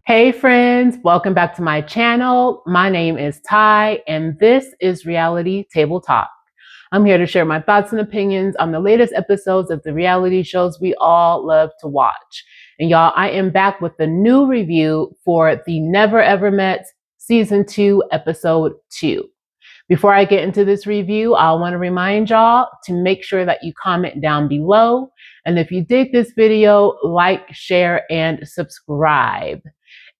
Hey friends, welcome back to my channel. My name is Ty and this is Reality Table Talk. I'm here to share my thoughts and opinions on the latest episodes of the reality shows we all love to watch. And y'all, I am back with the new review for the Never Ever Mets Season 2, Episode 2. Before I get into this review, I want to remind y'all to make sure that you comment down below. And if you dig this video, like, share, and subscribe.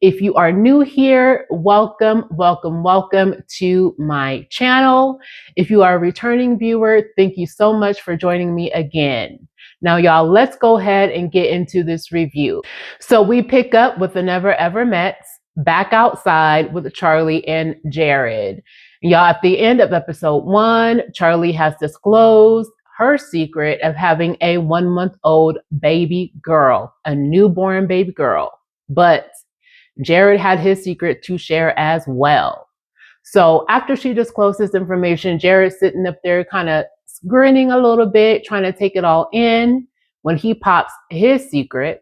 If you are new here, welcome to my channel. If you are a returning viewer, thank you so much for joining me again. Now, y'all, let's go ahead and get into this review. So we pick up with the Never Ever Mets back outside with Charlie and Jared. Y'all, at the end of episode 1, Charlie has disclosed her secret of having a 1-month-old baby girl, a newborn baby girl. But Jared had his secret to share as well. So after she disclosed this information, Jared's sitting up there kind of grinning a little bit, trying to take it all in, when he pops his secret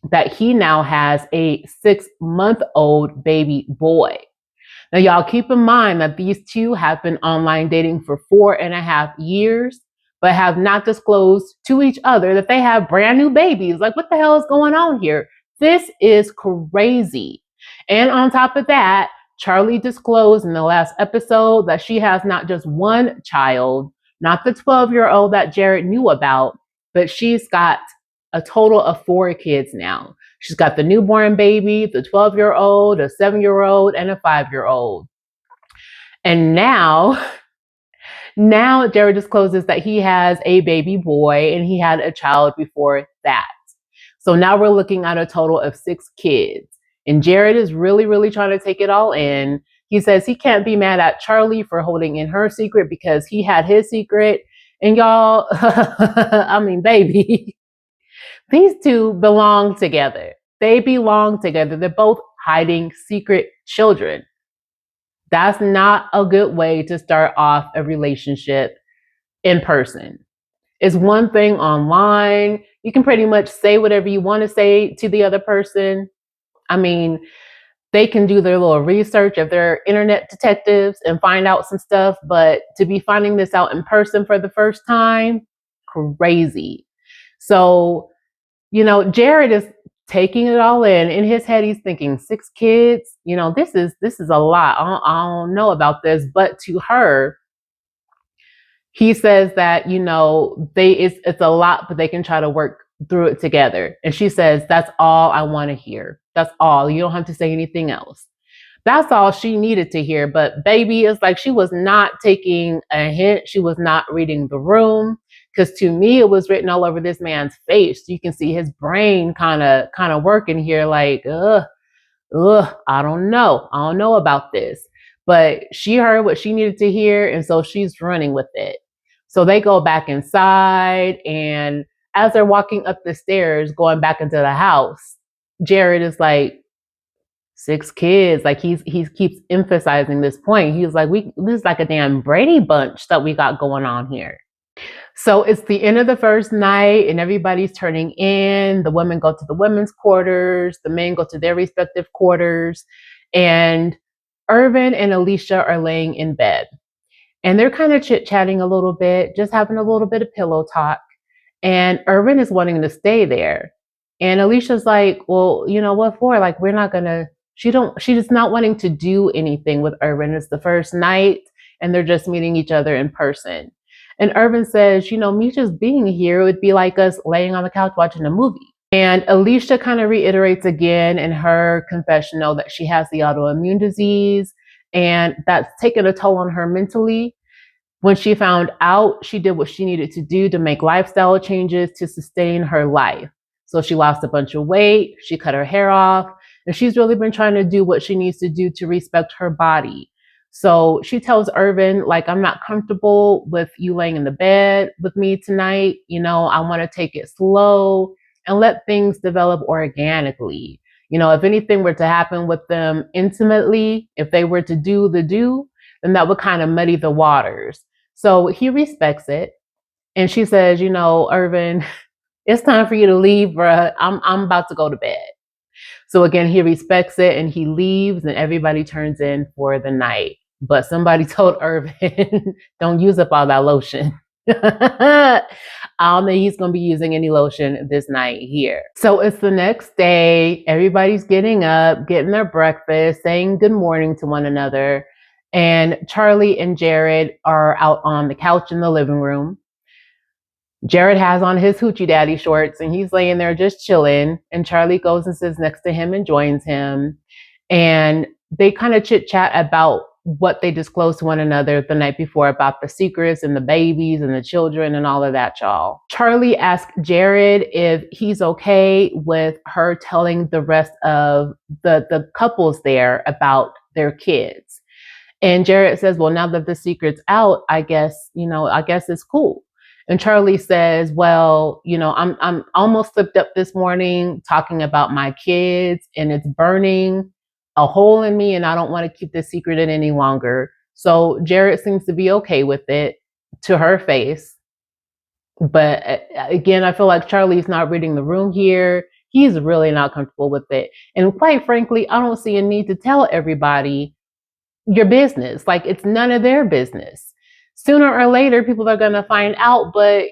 that he now has a 6-month-old baby boy. Now, y'all keep in mind that these two have been online dating for 4.5 years, but have not disclosed to each other that they have brand new babies. Like, what the hell is going on here? This is crazy. And on top of that, Charlie disclosed in the last episode that she has not just one child, not the 12-year-old that Jared knew about, but she's got a total of 4 kids now. She's got the newborn baby, the 12-year-old, a 7-year-old, and a 5-year-old. And now Jared discloses that he has a baby boy and he had a child before that. So now we're looking at a total of 6 kids. And Jared is really trying to take it all in. He says he can't be mad at Charlie for holding in her secret because he had his secret. And y'all, I mean, baby, these two belong together. They belong together. They're both hiding secret children. That's not a good way to start off a relationship in person. It's one thing online. You can pretty much say whatever you want to say to the other person. I mean, they can do their little research if they're internet detectives and find out some stuff, but to be finding this out in person for the first time, crazy. So, you know, Jared is taking it all in. In his head, he's thinking 6 kids. You know, this is a lot. I don't know about this, but to her, he says that, you know, it's a lot, but they can try to work through it together. And she says, that's all I want to hear. That's all. You don't have to say anything else. That's all she needed to hear. But baby, it's like she was not taking a hint. She was not reading the room. Because to me, it was written all over this man's face. You can see his brain kind of working here like, I don't know. I don't know about this. But she heard what she needed to hear, and so she's running with it. So they go back inside, and as they're walking up the stairs, going back into the house, Jared is like, 6 kids. Like he keeps emphasizing this point. He's like, this is like a damn Brady Bunch that we got going on here. So it's the end of the first night and everybody's turning in. The women go to the women's quarters. The men go to their respective quarters. And Irvin and Alicia are laying in bed. And they're kind of chit-chatting a little bit, just having a little bit of pillow talk. And Irvin is wanting to stay there. And Alicia's like, well, you know, what for? Like, we're not going to, she's not wanting to do anything with Irvin. It's the first night and they're just meeting each other in person. And Irvin says, you know, me just being here would be like us laying on the couch watching a movie. And Alicia kind of reiterates again in her confessional that she has the autoimmune disease and that's taken a toll on her mentally. When she found out, she did what she needed to do to make lifestyle changes to sustain her life. So she lost a bunch of weight, she cut her hair off, and she's really been trying to do what she needs to do to respect her body. So she tells Irvin, like, I'm not comfortable with you laying in the bed with me tonight. You know, I want to take it slow and let things develop organically. You know, if anything were to happen with them intimately, if they were to do the do, then that would kind of muddy the waters. So he respects it. And she says, you know, Irvin, it's time for you to leave, bruh. I'm about to go to bed. So again, he respects it and he leaves and everybody turns in for the night. But somebody told Irvin, don't use up all that lotion. I don't think he's going to be using any lotion this night here. So it's the next day. Everybody's getting up, getting their breakfast, saying good morning to one another. And Charlie and Jared are out on the couch in the living room. Jared has on his hoochie daddy shorts and he's laying there just chilling. And Charlie goes and sits next to him and joins him. And they kind of chit chat about what they disclosed to one another the night before about the secrets and the babies and the children and all of that, y'all. Charlie asked Jared if he's okay with her telling the rest of the couples there about their kids. And Jared says, well, now that the secret's out, I guess it's cool. And Charlie says, well, I'm almost slipped up this morning talking about my kids and it's burning a hole in me and I don't want to keep this secret in any longer. So Jared seems to be okay with it to her face. But again, I feel like Charlie's not reading the room here. He's really not comfortable with it. And quite frankly, I don't see a need to tell everybody your business. Like, it's none of their business. Sooner or later, people are going to find out. But,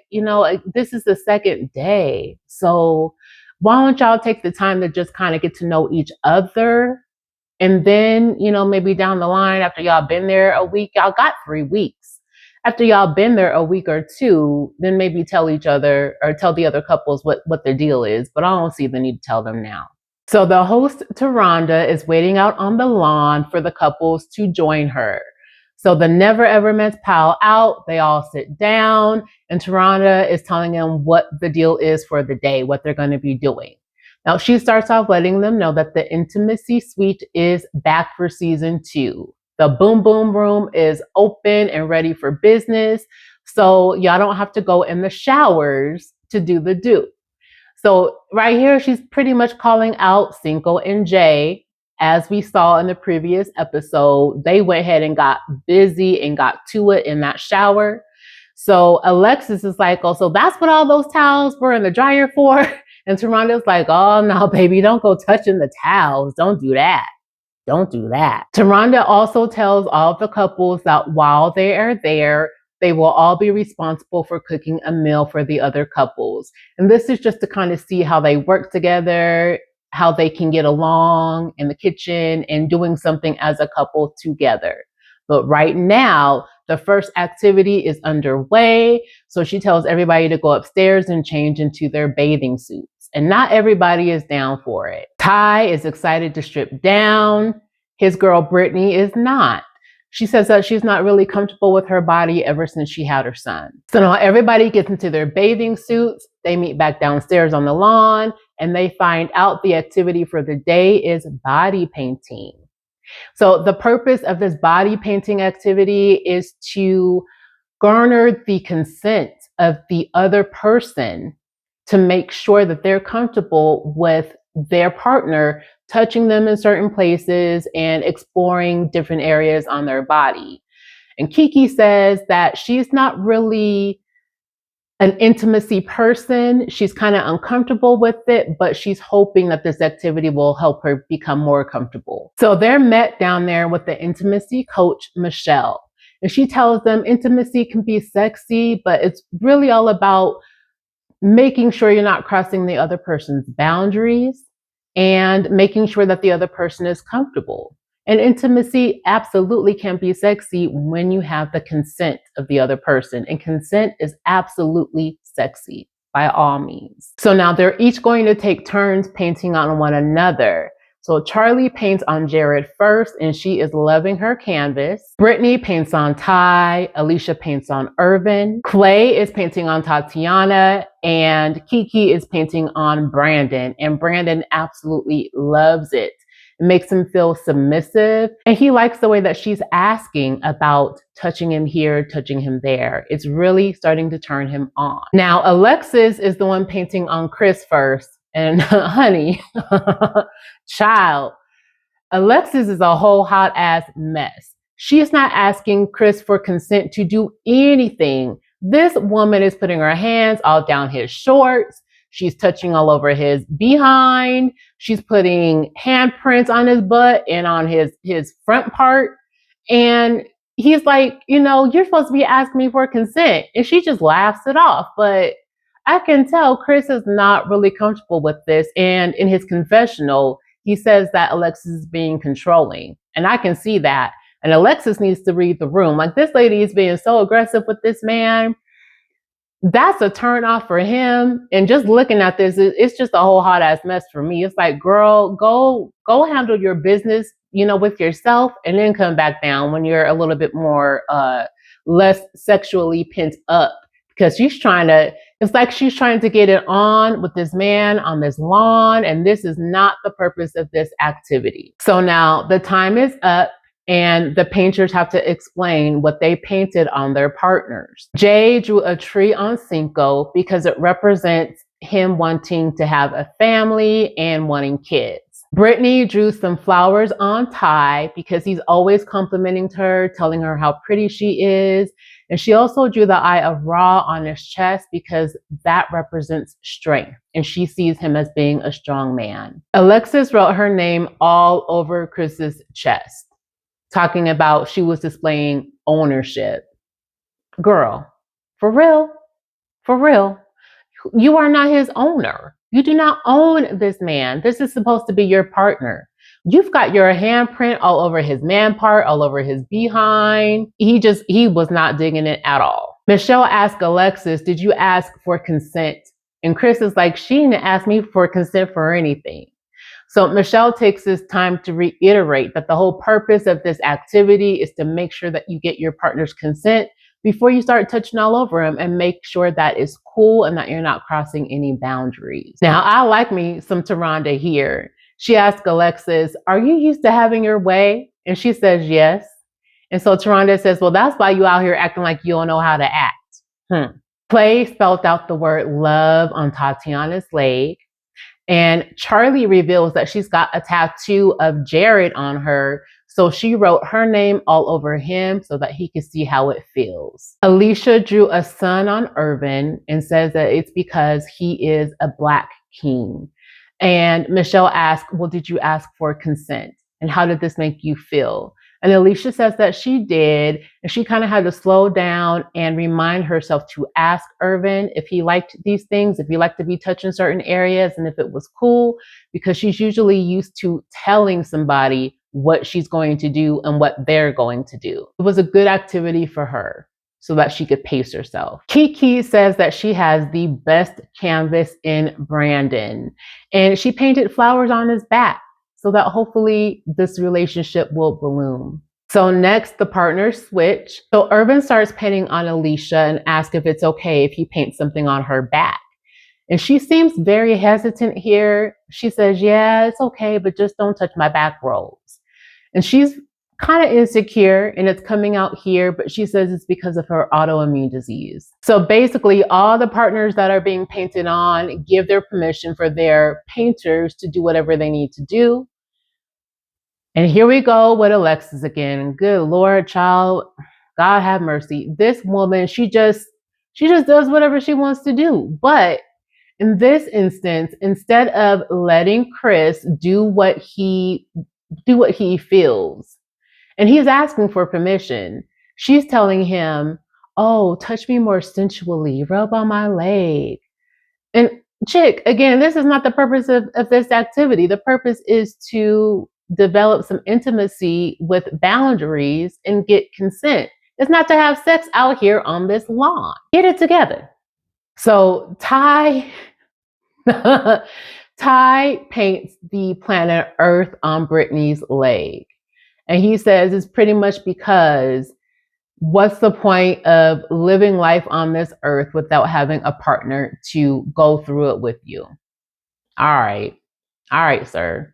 this is the second day. So why don't y'all take the time to just kind of get to know each other? And then, maybe down the line, after y'all been there a week, y'all got 3 weeks. After y'all been there a week or two, then maybe tell each other or tell the other couples what their deal is. But I don't see the need to tell them now. So the host, Taronda, is waiting out on the lawn for the couples to join her. So the Never Ever Mets pile out. They all sit down. And Taronda is telling them what the deal is for the day, what they're going to be doing. Now, she starts off letting them know that the intimacy suite is back for season 2. The boom boom room is open and ready for business. So y'all don't have to go in the showers to do the do. So right here, she's pretty much calling out Cinco and Jay. As we saw in the previous episode, they went ahead and got busy and got to it in that shower. So Alexis is like, oh, so that's what all those towels were in the dryer for? And Taronda's like, oh, no, baby, don't go touching the towels. Don't do that. Don't do that. Taronda also tells all of the couples that while they are there, they will all be responsible for cooking a meal for the other couples. And this is just to kind of see how they work together, how they can get along in the kitchen and doing something as a couple together. But right now, the first activity is underway. So she tells everybody to go upstairs and change into their bathing suits. And not everybody is down for it. Ty is excited to strip down. His girl, Brittany, is not. She says that she's not really comfortable with her body ever since she had her son. So now everybody gets into their bathing suits. They meet back downstairs on the lawn and they find out the activity for the day is body painting. So the purpose of this body painting activity is to garner the consent of the other person to make sure that they're comfortable with their partner touching them in certain places and exploring different areas on their body. And Kiki says that she's not really an intimacy person. She's kind of uncomfortable with it, but she's hoping that this activity will help her become more comfortable. So they're met down there with the intimacy coach, Michelle. And she tells them intimacy can be sexy, but it's really all about making sure you're not crossing the other person's boundaries and making sure that the other person is comfortable. And intimacy absolutely can be sexy when you have the consent of the other person. And consent is absolutely sexy by all means. So now they're each going to take turns painting on one another. So Charlie paints on Jared first, and she is loving her canvas. Brittany paints on Ty. Alicia paints on Irvin. Clay is painting on Tatiana, and Kiki is painting on Brandon. And Brandon absolutely loves it. It makes him feel submissive, and he likes the way that she's asking about touching him here, touching him there. It's really starting to turn him on. Now, Alexis is the one painting on Chris first. And honey, child, Alexis is a whole hot ass mess. She's not asking Chris for consent to do anything. This woman is putting her hands all down his shorts. She's touching all over his behind. She's putting handprints on his butt and on his front part. And he's like, you're supposed to be asking me for consent. And she just laughs it off. But I can tell Chris is not really comfortable with this. And in his confessional, he says that Alexis is being controlling. And I can see that. And Alexis needs to read the room. Like, this lady is being so aggressive with this man. That's a turn off for him. And just looking at this, it's just a whole hot ass mess for me. It's like, girl, go handle your business, with yourself, and then come back down when you're a little bit more less sexually pent up. Because it's like she's trying to get it on with this man on this lawn, and this is not the purpose of this activity. So now the time is up, and the painters have to explain what they painted on their partners. Jay drew a tree on Cinco because it represents him wanting to have a family and wanting kids. Brittany drew some flowers on Ty because he's always complimenting her, telling her how pretty she is. And she also drew the eye of Ra on his chest because that represents strength, and she sees him as being a strong man. Alexis wrote her name all over Chris's chest, talking about she was displaying ownership. Girl, for real, you are not his owner. You do not own this man. This is supposed to be your partner. You've got your handprint all over his man part, all over his behind. He was not digging it at all. Michelle asked Alexis, did you ask for consent? And Chris is like, she didn't ask me for consent for anything. So Michelle takes this time to reiterate that the whole purpose of this activity is to make sure that you get your partner's consent before you start touching all over him, and make sure that it's cool and that you're not crossing any boundaries. Now, I like me some Taronda here. She asked Alexis, are you used to having your way? And she says, yes. And so Taronda says, well, that's why you out here acting like you don't know how to act. Clay spelled out the word love on Tatiana's leg. And Charlie reveals that she's got a tattoo of Jared on her. So she wrote her name all over him so that he could see how it feels. Alicia drew a sun on Irvin and says that it's because he is a Black king. And Michelle asked, well, did you ask for consent? And how did this make you feel? And Alicia says that she did. And she kind of had to slow down and remind herself to ask Irvin if he liked these things, if he liked to be touched in certain areas, and if it was cool, because she's usually used to telling somebody what she's going to do and what they're going to do. It was a good activity for her so that she could pace herself. Kiki says that she has the best canvas in Brandon, and she painted flowers on his back so that hopefully this relationship will bloom. So next, the partners switch. So Irvin starts painting on Alicia and asks if it's okay if he paints something on her back. And she seems very hesitant here. She says, yeah, it's okay, but just don't touch my back rolls. And she's kind of insecure, and it's coming out here, but she says it's because of her autoimmune disease. So basically, all the partners that are being painted on give their permission for their painters to do whatever they need to do. And here we go with Alexis again. Good Lord, child, God have mercy. This woman, she just does whatever she wants to do. But in this instance, instead of letting Chris do what he feels, and he's asking for permission, she's telling him, oh, touch me more sensually, rub on my leg. And chick, again, this is not the purpose of this activity. The purpose is to develop some intimacy with boundaries and get consent. It's not to have sex out here on this lawn. Get it together. So Ty paints the planet Earth on Brittany's leg. And he says it's pretty much because what's the point of living life on this earth without having a partner to go through it with you? All right, sir.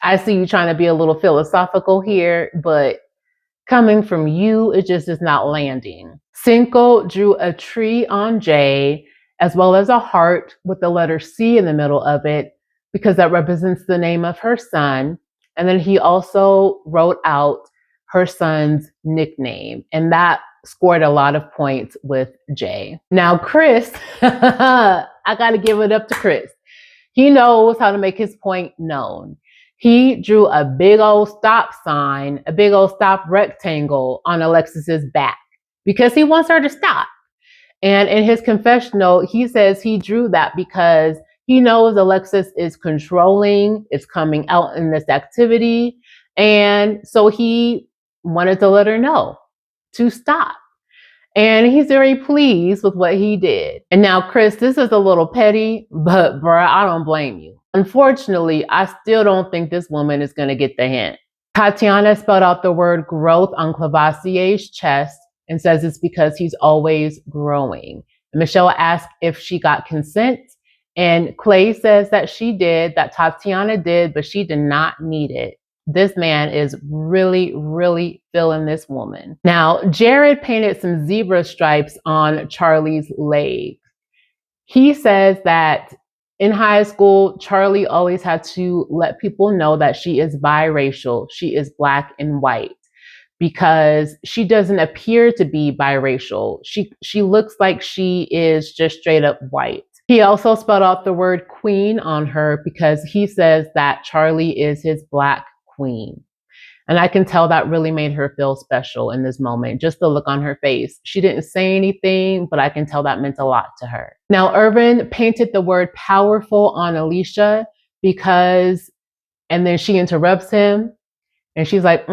I see you trying to be a little philosophical here, but coming from you, it just is not landing. Cinco drew a tree on Jay, as well as a heart with the letter C in the middle of it, because that represents the name of her son. And then he also wrote out her son's nickname. And that scored a lot of points with Jay. Now, Chris, I got to give it up to Chris. He knows how to make his point known. He drew a big old stop sign, a big old stop rectangle on Alexis's back because he wants her to stop. And in his confessional, he says he drew that because he knows Alexis is controlling, is coming out in this activity. And so he wanted to let her know to stop. And he's very pleased with what he did. And now, Chris, this is a little petty, but bruh, I don't blame you. Unfortunately, I still don't think this woman is going to get the hint. Tatiana spelled out the word growth on Clavacier's chest and says it's because he's always growing. And Michelle asked if she got consent. And Clay says that she did, that Tatiana did, but she did not need it. This man is really, really feeling this woman. Now, Jared painted some zebra stripes on Charlie's legs. He says that in high school, Charlie always had to let people know that she is biracial. She is Black and white because she doesn't appear to be biracial. She looks like she is just straight up white. He also spelled out the word queen on her because he says that Charlie is his Black queen. And I can tell that really made her feel special in this moment, just the look on her face. She didn't say anything, but I can tell that meant a lot to her. Now, Irvin painted the word powerful on Alicia because, and then she interrupts him and she's like,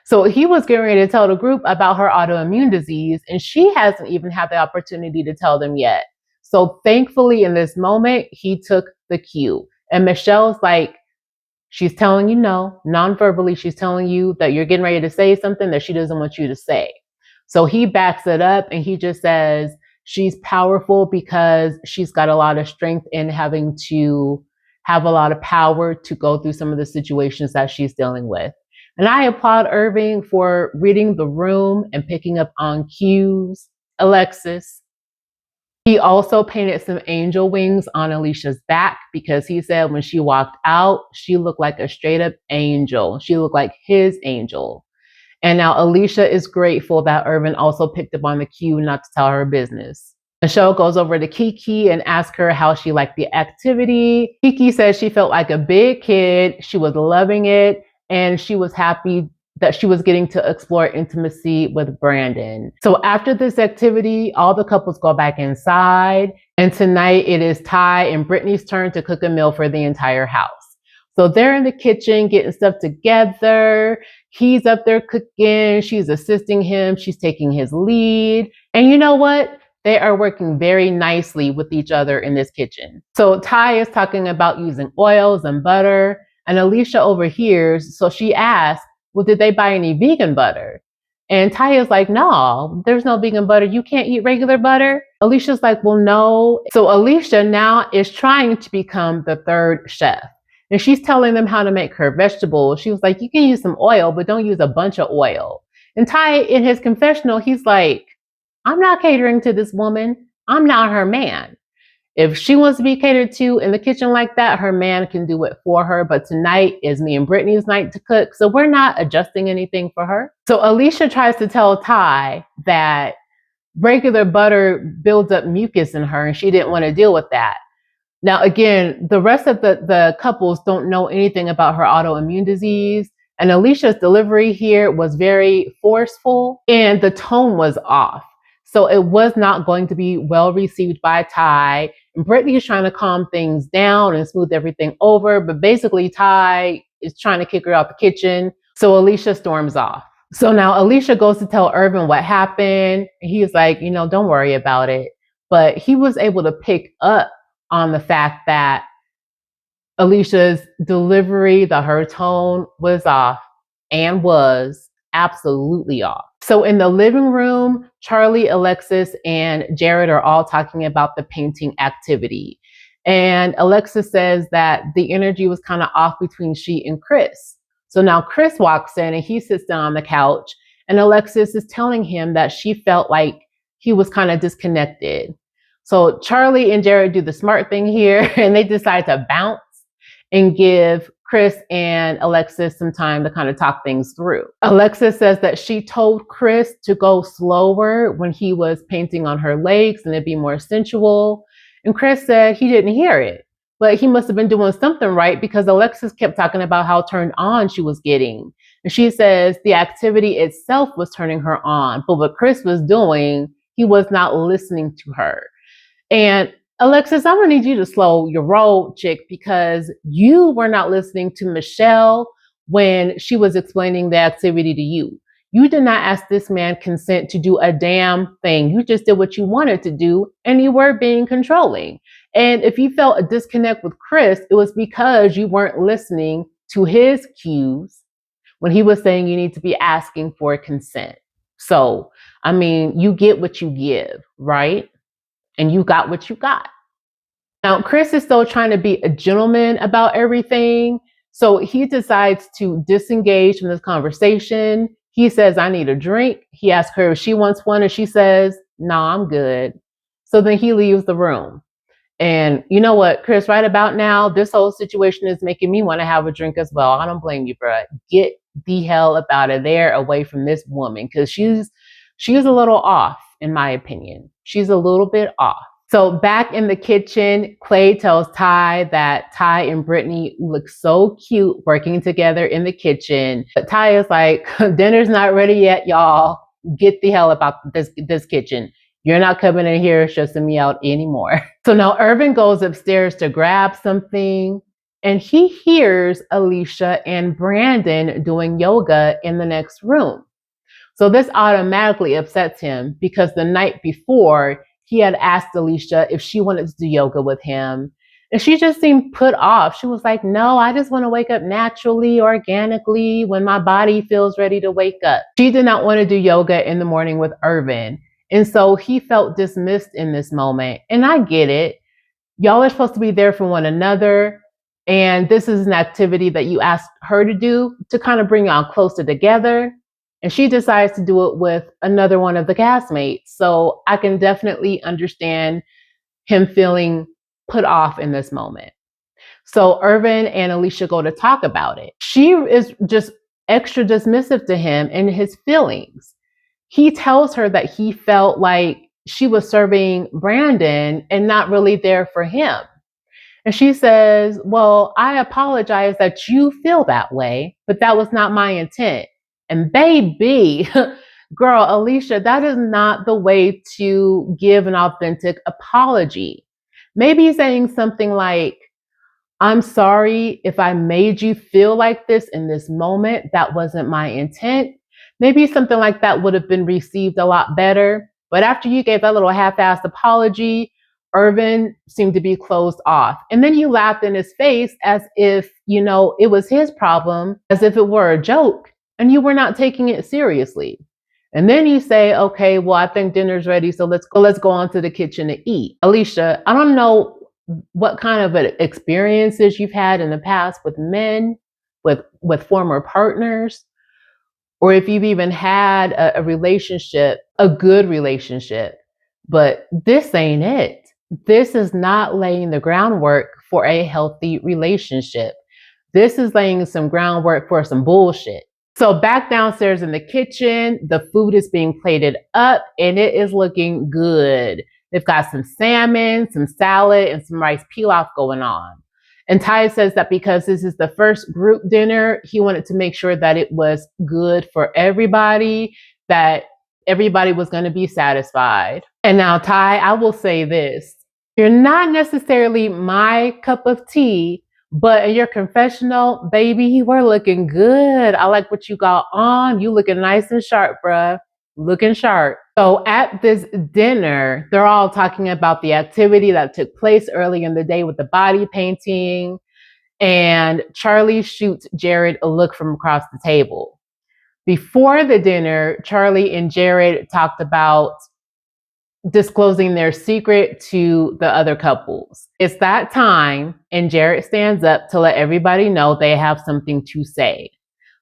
So he was getting ready to tell the group about her autoimmune disease, and she hasn't even had the opportunity to tell them yet. So thankfully, in this moment, he took the cue. And Michelle's like, she's telling you no, non-verbally, she's telling you that you're getting ready to say something that she doesn't want you to say. So he backs it up and he just says she's powerful because she's got a lot of strength in having to have a lot of power to go through some of the situations that she's dealing with. And I applaud Irving for reading the room and picking up on cues. Alexis. He also painted some angel wings on Alicia's back because he said when she walked out, she looked like a straight up angel. She looked like his angel. And now Alicia is grateful that Irvin also picked up on the cue not to tell her business. Michelle goes over to Kiki and asks her how she liked the activity. Kiki says she felt like a big kid. She was loving it. And she was happy that she was getting to explore intimacy with Brandon. So after this activity, all the couples go back inside. And tonight it is Ty and Brittany's turn to cook a meal for the entire house. So they're in the kitchen getting stuff together. He's up there cooking. She's assisting him. She's taking his lead. And you know what? They are working very nicely with each other in this kitchen. So Ty is talking about using oils and butter. And Alicia overhears. So she asks, well, did they buy any vegan butter? And Ty is like, no, there's no vegan butter. You can't eat regular butter. Alicia's like, well, no. So Alicia now is trying to become the third chef. And she's telling them how to make her vegetables. She was like, you can use some oil, but don't use a bunch of oil. And Ty, in his confessional, he's like, I'm not catering to this woman. I'm not her man. If she wants to be catered to in the kitchen like that, her man can do it for her. But tonight is me and Brittany's night to cook. So we're not adjusting anything for her. So Alicia tries to tell Ty that regular butter builds up mucus in her and she didn't want to deal with that. Now, again, the rest of the couples don't know anything about her autoimmune disease. And Alicia's delivery here was very forceful and the tone was off. So it was not going to be well received by Ty. And Brittany is trying to calm things down and smooth everything over. But basically, Ty is trying to kick her out the kitchen. So Alicia storms off. So now Alicia goes to tell Irvin what happened. And he's like, don't worry about it. But he was able to pick up on the fact that Alicia's delivery, her tone was off and was absolutely off. So in the living room, Charlie, Alexis, and Jared are all talking about the painting activity. And Alexis says that the energy was kind of off between she and Chris. So now Chris walks in and he sits down on the couch and Alexis is telling him that she felt like he was kind of disconnected. So Charlie and Jared do the smart thing here and they decide to bounce and give Chris and Alexis some time to kind of talk things through. Alexis says that she told Chris to go slower when he was painting on her legs and it'd be more sensual. And Chris said he didn't hear it, but he must have been doing something right because Alexis kept talking about how turned on she was getting. And she says the activity itself was turning her on, but what Chris was doing, he was not listening to her. And Alexis, I'm gonna need you to slow your roll, chick, because you were not listening to Michelle when she was explaining the activity to you. You did not ask this man consent to do a damn thing. You just did what you wanted to do, and you were being controlling. And if you felt a disconnect with Chris, it was because you weren't listening to his cues when he was saying you need to be asking for consent. So, I mean, you get what you give, right? And you got what you got. Now, Chris is still trying to be a gentleman about everything. So he decides to disengage from this conversation. He says, I need a drink. He asks her if she wants one, and she says, no, I'm good. So then he leaves the room. And you know what, Chris, right about now, this whole situation is making me want to have a drink as well. I don't blame you, bro. Get the hell up out of there, away from this woman, because she's a little off, in my opinion. She's a little bit off. So back in the kitchen, Clay tells Ty that Ty and Brittany look so cute working together in the kitchen. But Ty is like, dinner's not ready yet, y'all. Get the hell about this kitchen. You're not coming in here stressing me out anymore. So now Irvin goes upstairs to grab something, and he hears Alicia and Brandon doing yoga in the next room. So this automatically upsets him because the night before, he had asked Alicia if she wanted to do yoga with him. And she just seemed put off. She was like, no, I just want to wake up naturally, organically, when my body feels ready to wake up. She did not want to do yoga in the morning with Irvin. And so he felt dismissed in this moment. And I get it. Y'all are supposed to be there for one another. And this is an activity that you asked her to do to kind of bring y'all closer together. And she decides to do it with another one of the castmates. So I can definitely understand him feeling put off in this moment. So Irvin and Alicia go to talk about it. She is just extra dismissive to him and his feelings. He tells her that he felt like she was serving Brandon and not really there for him. And she says, well, I apologize that you feel that way, but that was not my intent. And baby, girl, Alicia, that is not the way to give an authentic apology. Maybe saying something like, I'm sorry if I made you feel like this in this moment. That wasn't my intent. Maybe something like that would have been received a lot better. But after you gave that little half-assed apology, Irvin seemed to be closed off. And then you laughed in his face as if, it was his problem, as if it were a joke, and you were not taking it seriously. And then you say, okay, well, I think dinner's ready, so let's go on to the kitchen to eat. Alicia, I don't know what kind of experiences you've had in the past with men, with former partners, or if you've even had a relationship, a good relationship, but this ain't it. This is not laying the groundwork for a healthy relationship. This is laying some groundwork for some bullshit. So back downstairs in the kitchen, the food is being plated up and it is looking good. They've got some salmon, some salad, and some rice pilaf going on. And Ty says that because this is the first group dinner, he wanted to make sure that it was good for everybody, that everybody was going to be satisfied. And now, Ty, I will say this. You're not necessarily my cup of tea, but in your confessional, baby, you were looking good. I like what you got on. You looking nice and sharp, bruh. Looking sharp. So at this dinner, they're all talking about the activity that took place early in the day with the body painting. And Charlie shoots Jared a look from across the table. Before the dinner, Charlie and Jared talked about disclosing their secret to the other couples. It's that time, and Jared stands up to let everybody know they have something to say.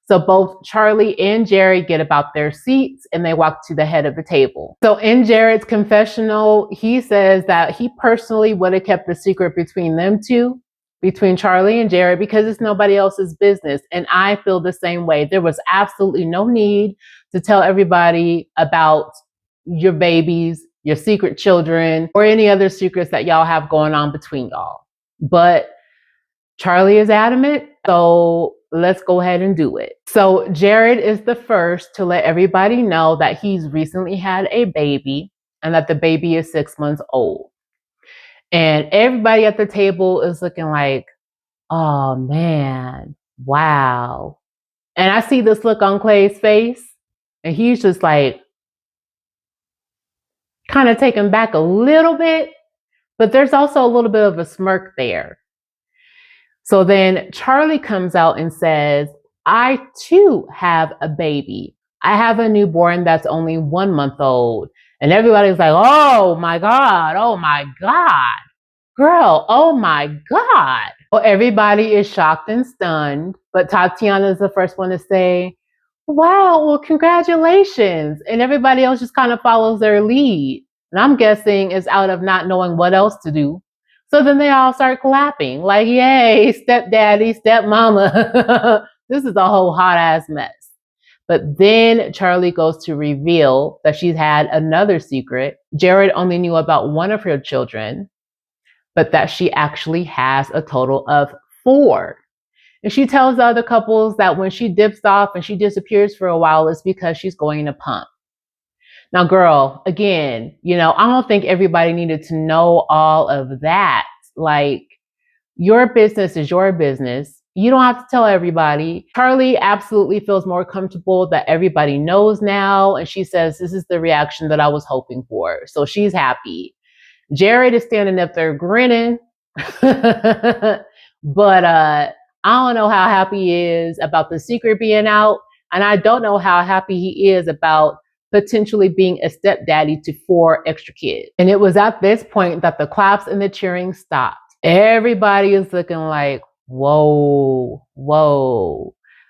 So both Charlie and Jared get about their seats and they walk to the head of the table. So in Jared's confessional, he says that he personally would have kept the secret between them two between Charlie and Jared because it's nobody else's business. And I feel the same way. There was absolutely no need to tell everybody about your babies, your secret children, or any other secrets that y'all have going on between y'all. But Charlie is adamant, so let's go ahead and do it. So Jared is the first to let everybody know that he's recently had a baby and that the baby is 6 months old. And everybody at the table is looking like, oh man, wow. And I see this look on Clay's face, and he's just like, kind of taken back a little bit, but there's also a little bit of a smirk there. So then Charlie comes out and says, I too have a baby. I have a newborn that's only 1 month old. And everybody's like, oh my God, girl, oh my God. Well, everybody is shocked and stunned, but Tatiana is the first one to say, wow, well, congratulations. And everybody else just kind of follows their lead. And I'm guessing it's out of not knowing what else to do. So then they all start clapping like, yay, stepdaddy, stepmama. This is a whole hot ass mess. But then Charlie goes to reveal that she's had another secret. Jared only knew about one of her children, but that she actually has a total of 4. And she tells the other couples that when she dips off and she disappears for a while, it's because she's going to pump. Now, girl, again, I don't think everybody needed to know all of that. Like, your business is your business. You don't have to tell everybody. Charlie absolutely feels more comfortable that everybody knows now. And she says, this is the reaction that I was hoping for. So she's happy. Jared is standing up there grinning. But I don't know how happy he is about the secret being out. And I don't know how happy he is about potentially being a stepdaddy to 4 extra kids. And it was at this point that the claps and the cheering stopped. Everybody is looking like, whoa.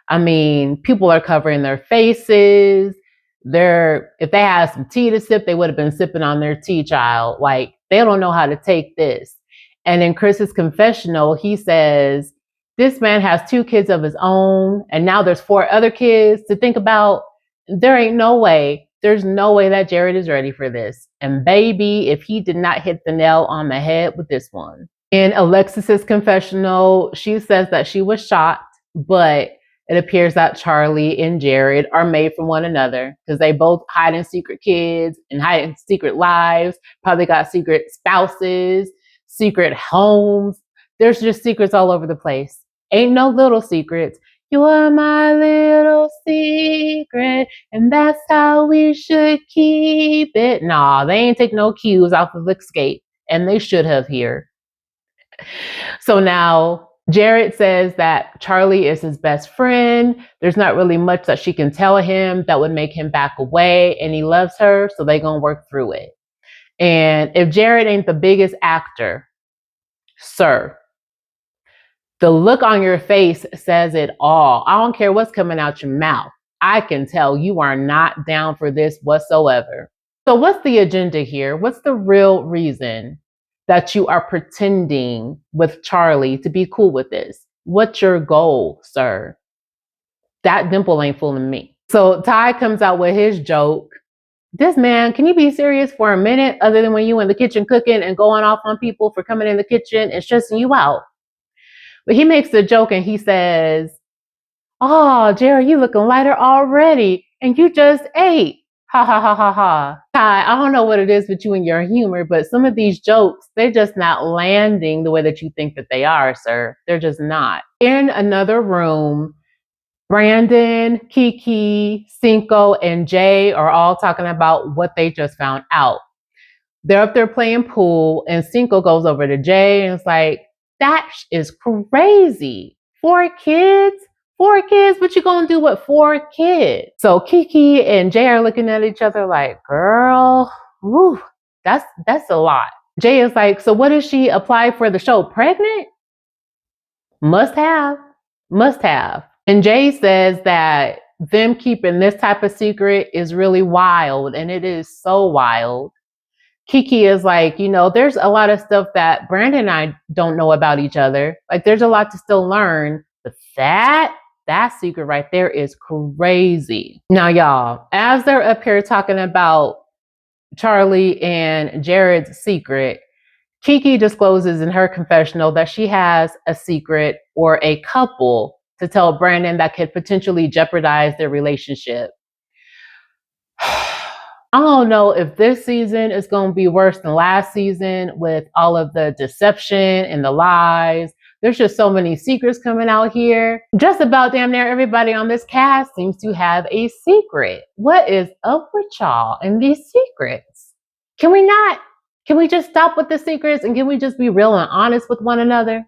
I mean, people are covering their faces. If they had some tea to sip, they would have been sipping on their tea, child. Like, they don't know how to take this. And in Chris's confessional, he says, this man has 2 kids of his own, and now there's 4 other kids to think about. There's no way that Jared is ready for this. And baby, if he did not hit the nail on the head with this one. In Alexis's confessional, she says that she was shocked, but it appears that Charlie and Jared are made for one another because they both hide in secret kids and hide in secret lives, probably got secret spouses, secret homes. There's just secrets all over the place. Ain't no little secrets. You are my little secret, and that's how we should keep it. Nah, they ain't take no cues off of Escape, and they should have here. So now Jared says that Charlie is his best friend. There's not really much that she can tell him that would make him back away, and he loves her, so they're going to work through it. And if Jared ain't the biggest actor, sir, the look on your face says it all. I don't care what's coming out your mouth. I can tell you are not down for this whatsoever. So what's the agenda here? What's the real reason that you are pretending with Charlie to be cool with this? What's your goal, sir? That dimple ain't fooling me. So Ty comes out with his joke. This man, can you be serious for a minute other than when you in the kitchen cooking and going off on people for coming in the kitchen and stressing you out? But he makes the joke and he says, oh, Jerry, you looking lighter already. And you just ate. Ha, ha, ha, ha, ha. Ty, I don't know what it is with you and your humor, but some of these jokes, they're just not landing the way that you think that they are, sir. They're just not. In another room, Brandon, Kiki, Cinco, and Jay are all talking about what they just found out. They're up there playing pool, and Cinco goes over to Jay and is like, that is crazy. 4 kids? 4 kids? What you gonna do with 4 kids? So Kiki and Jay are looking at each other like, girl, whew, that's a lot. Jay is like, so what did she apply for the show? Pregnant? Must have. And Jay says that them keeping this type of secret is really wild, and it is so wild Kiki is like, there's a lot of stuff that Brandon and I don't know about each other. Like, there's a lot to still learn. But that secret right there is crazy. Now, y'all, as they're up here talking about Charlie and Jared's secret, Kiki discloses in her confessional that she has a secret or a couple to tell Brandon that could potentially jeopardize their relationship. I don't know if this season is going to be worse than last season with all of the deception and the lies. There's just so many secrets coming out here. Just about damn near everybody on this cast seems to have a secret. What is up with y'all and these secrets? Can we just stop with the secrets and can we just be real and honest with one another?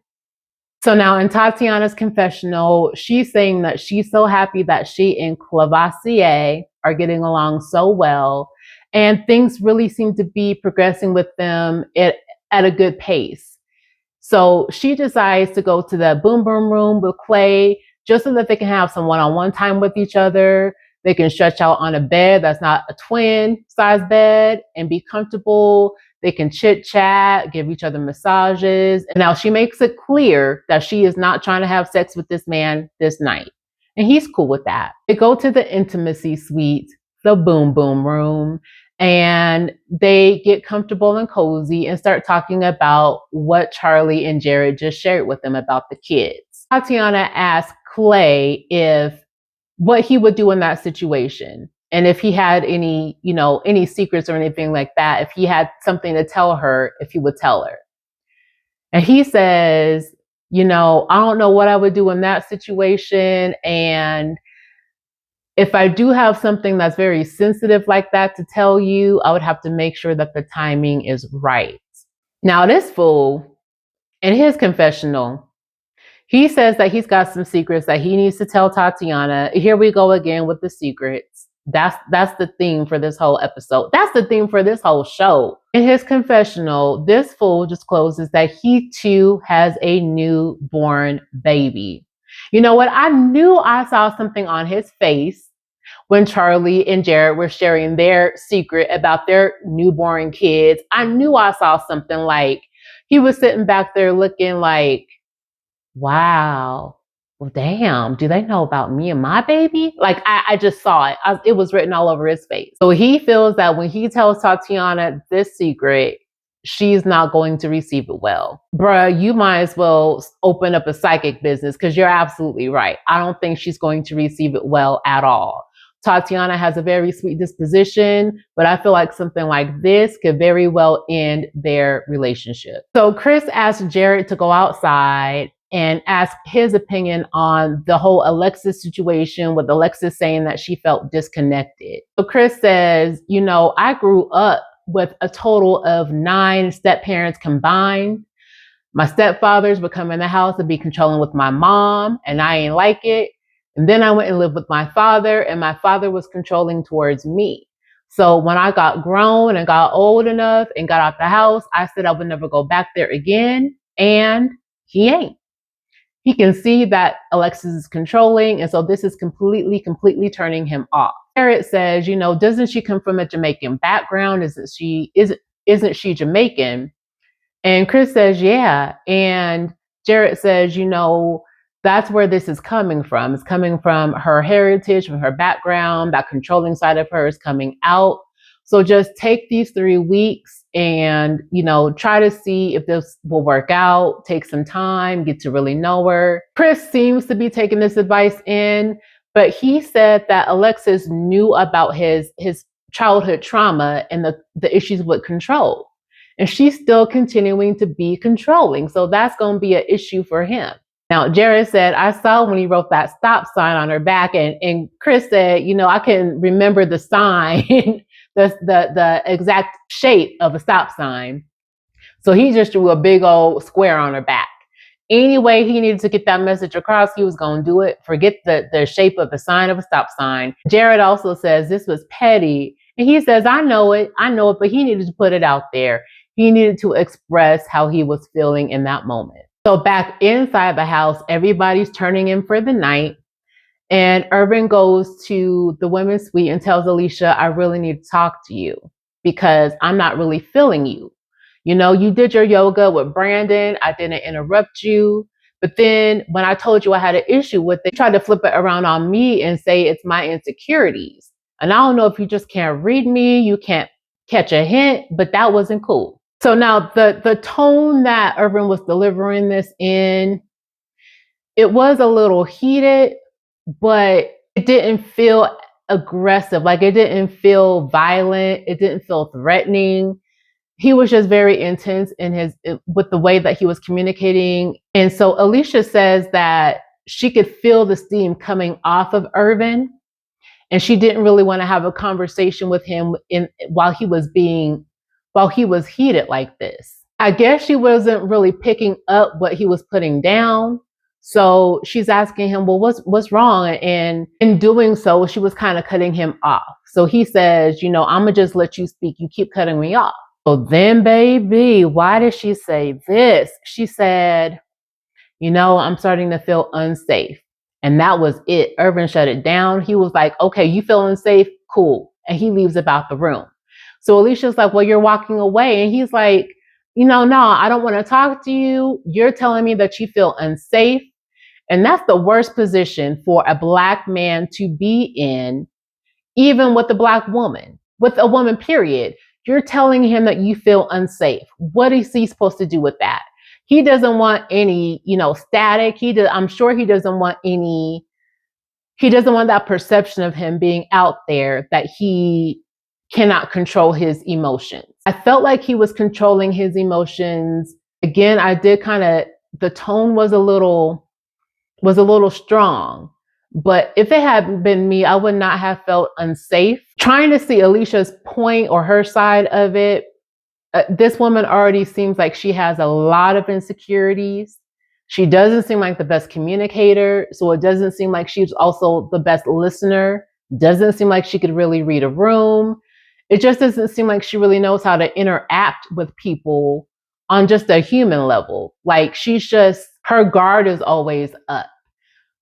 So now in Tatiana's confessional, she's saying that she's so happy that she and Clavassier are getting along so well. And things really seem to be progressing with them at a good pace. So she decides to go to the boom boom room with Clay just so that they can have some one-on-one time with each other. They can stretch out on a bed that's not a twin size bed and be comfortable. They can chit chat, give each other massages. And now she makes it clear that she is not trying to have sex with this man this night. And he's cool with that. They go to the intimacy suite, the boom boom room, and they get comfortable and cozy and start talking about what Charlie and Jared just shared with them about the kids. Tatiana asked Clay what he would do in that situation. And if he had any secrets or anything like that, if he had something to tell her, if he would tell her. And he says, I don't know what I would do in that situation. And if I do have something that's very sensitive like that to tell you, I would have to make sure that the timing is right. Now, this fool, in his confessional, he says that he's got some secrets that he needs to tell Tatiana. Here we go again with the secrets. That's the theme for this whole episode. That's the theme for this whole show. In his confessional, this fool discloses that he too has a newborn baby. You know what? I knew I saw something on his face when Charlie and Jared were sharing their secret about their newborn kids. I knew I saw something like he was sitting back there looking like, wow, well, damn, do they know about me and my baby? Like, I just saw it. It was written all over his face. So he feels that when he tells Tatiana this secret, she's not going to receive it well. Bruh, you might as well open up a psychic business because you're absolutely right. I don't think she's going to receive it well at all. Tatiana has a very sweet disposition, but I feel like something like this could very well end their relationship. So Chris asked Jared to go outside and ask his opinion on the whole Alexis situation, with Alexis saying that she felt disconnected. So Chris says, I grew up with a total of 9 step-parents combined. My stepfathers would come in the house and be controlling with my mom, and I ain't like it. And then I went and lived with my father, and my father was controlling towards me. So when I got grown and got old enough and got out the house, I said I would never go back there again, and he ain't. He can see that Alexis is controlling, and so this is completely turning him off. Jared says, doesn't she come from a Jamaican background? Isn't she Jamaican? And Chris says, yeah. And Jared says, that's where this is coming from. It's coming from her heritage, from her background. That controlling side of her is coming out. So just take these 3 weeks and, try to see if this will work out. Take some time, get to really know her. Chris seems to be taking this advice in, but he said that Alexis knew about his childhood trauma and the issues with control. And she's still continuing to be controlling. So that's going to be an issue for him. Now, Jared said, I saw when he wrote that stop sign on her back, and Chris said, I can remember the sign, the exact shape of a stop sign. So he just drew a big old square on her back. Any way he needed to get that message across, he was going to do it. Forget the shape of the sign of a stop sign. Jared also says this was petty. And he says, I know it, but he needed to put it out there. He needed to express how he was feeling in that moment. So back inside the house, everybody's turning in for the night. And Urban goes to the women's suite and tells Alicia, I really need to talk to you. because I'm not really feeling you. You know, you did your yoga with Brandon. I didn't interrupt you. But then when I told you I had an issue with it, you tried to flip it around on me and say it's my insecurities. And I don't know if you just can't read me, you can't catch a hint, but that wasn't cool. So now the tone that Irvin was delivering this in, it was a little heated, but it didn't feel aggressive. Like, it didn't feel violent. It didn't feel threatening. He was just very intense with the way that he was communicating. And so Alicia says that she could feel the steam coming off of Irvin, and she didn't really want to have a conversation with him while he was heated like this. I guess she wasn't really picking up what he was putting down. So she's asking him, well, what's wrong? And in doing so, she was kind of cutting him off. So he says, I'm going to just let you speak. You keep cutting me off. So then, baby, why did she say this? She said, I'm starting to feel unsafe. And that was it. Irvin shut it down. He was like, okay, you feel unsafe? Cool. And he leaves about the room. So Alicia's like, well, you're walking away. And he's like, no, I don't want to talk to you. You're telling me that you feel unsafe. And that's the worst position for a Black man to be in, even with a Black woman, with a woman, period. You're telling him that you feel unsafe. What is he supposed to do with that? He doesn't want any, static. I'm sure he doesn't want that perception of him being out there that he cannot control his emotions. I felt like he was controlling his emotions. Again, the tone was a little strong. But if it had been me, I would not have felt unsafe. Trying to see Alicia's point or her side of it, this woman already seems like she has a lot of insecurities. She doesn't seem like the best communicator, so it doesn't seem like she's also the best listener. Doesn't seem like she could really read a room. It just doesn't seem like she really knows how to interact with people on just a human level. Like, her guard is always up.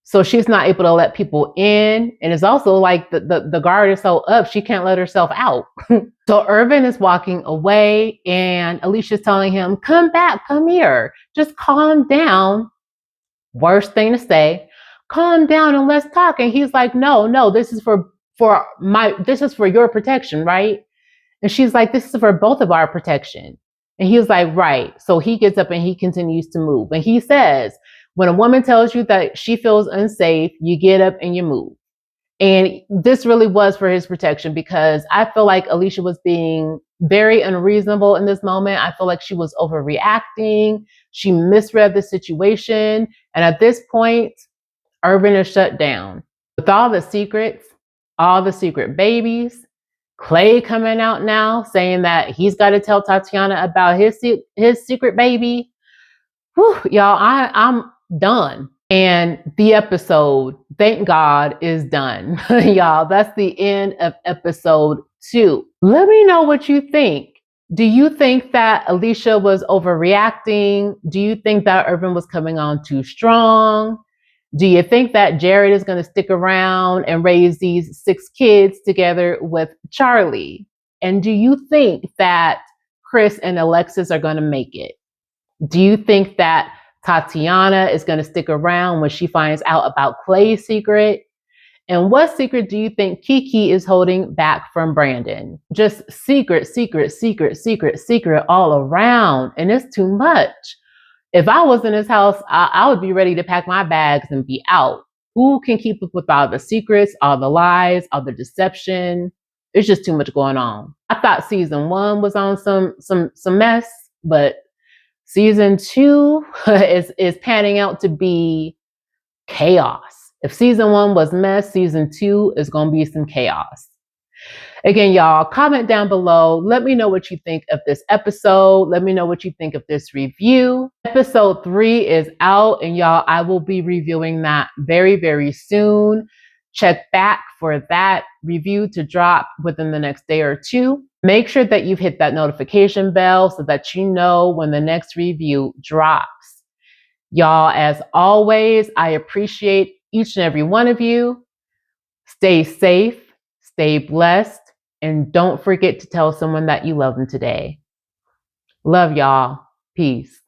So she's not able to let people in. And it's also like the guard is so up, she can't let herself out. So Irvin is walking away and Alicia's telling him, come back, come here, just calm down. Worst thing to say, calm down and let's talk. And he's like, no, this is for your protection, right? And she's like, this is for both of our protection. And he was like, right. So he gets up and he continues to move. And he says, when a woman tells you that she feels unsafe, you get up and you move. And this really was for his protection, because I feel like Alicia was being very unreasonable in this moment. I feel like she was overreacting. She misread the situation. And at this point, Irvin is shut down. With all the secrets, all the secret babies, Clay coming out now saying that he's got to tell Tatiana about his secret baby. Whew, y'all, I'm done. And the episode, thank God, is done. Y'all, that's the end of episode 2. Let me know what you think. Do you think that Alicia was overreacting? Do you think that Irvin was coming on too strong? Do you think that Jared is going to stick around and raise these 6 kids together with Charlie? And do you think that Chris and Alexis are going to make it? Do you think that Tatiana is going to stick around when she finds out about Clay's secret? And what secret do you think Kiki is holding back from Brandon? Just secret all around. And it's too much. If I was in his house, I would be ready to pack my bags and be out. Who can keep up with all the secrets, all the lies, all the deception? It's just too much going on. I thought season 1 was on some mess, but season 2 is panning out to be chaos. If season 1 was mess, season 2 is going to be some chaos. Again, y'all, comment down below. Let me know what you think of this episode. Let me know what you think of this review. Episode 3 is out, and y'all, I will be reviewing that very, very soon. Check back for that review to drop within the next day or 2. Make sure that you've hit that notification bell so that you know when the next review drops. Y'all, as always, I appreciate each and every one of you. Stay safe, stay blessed, And don't forget to tell someone that you love them today. Love y'all. Peace.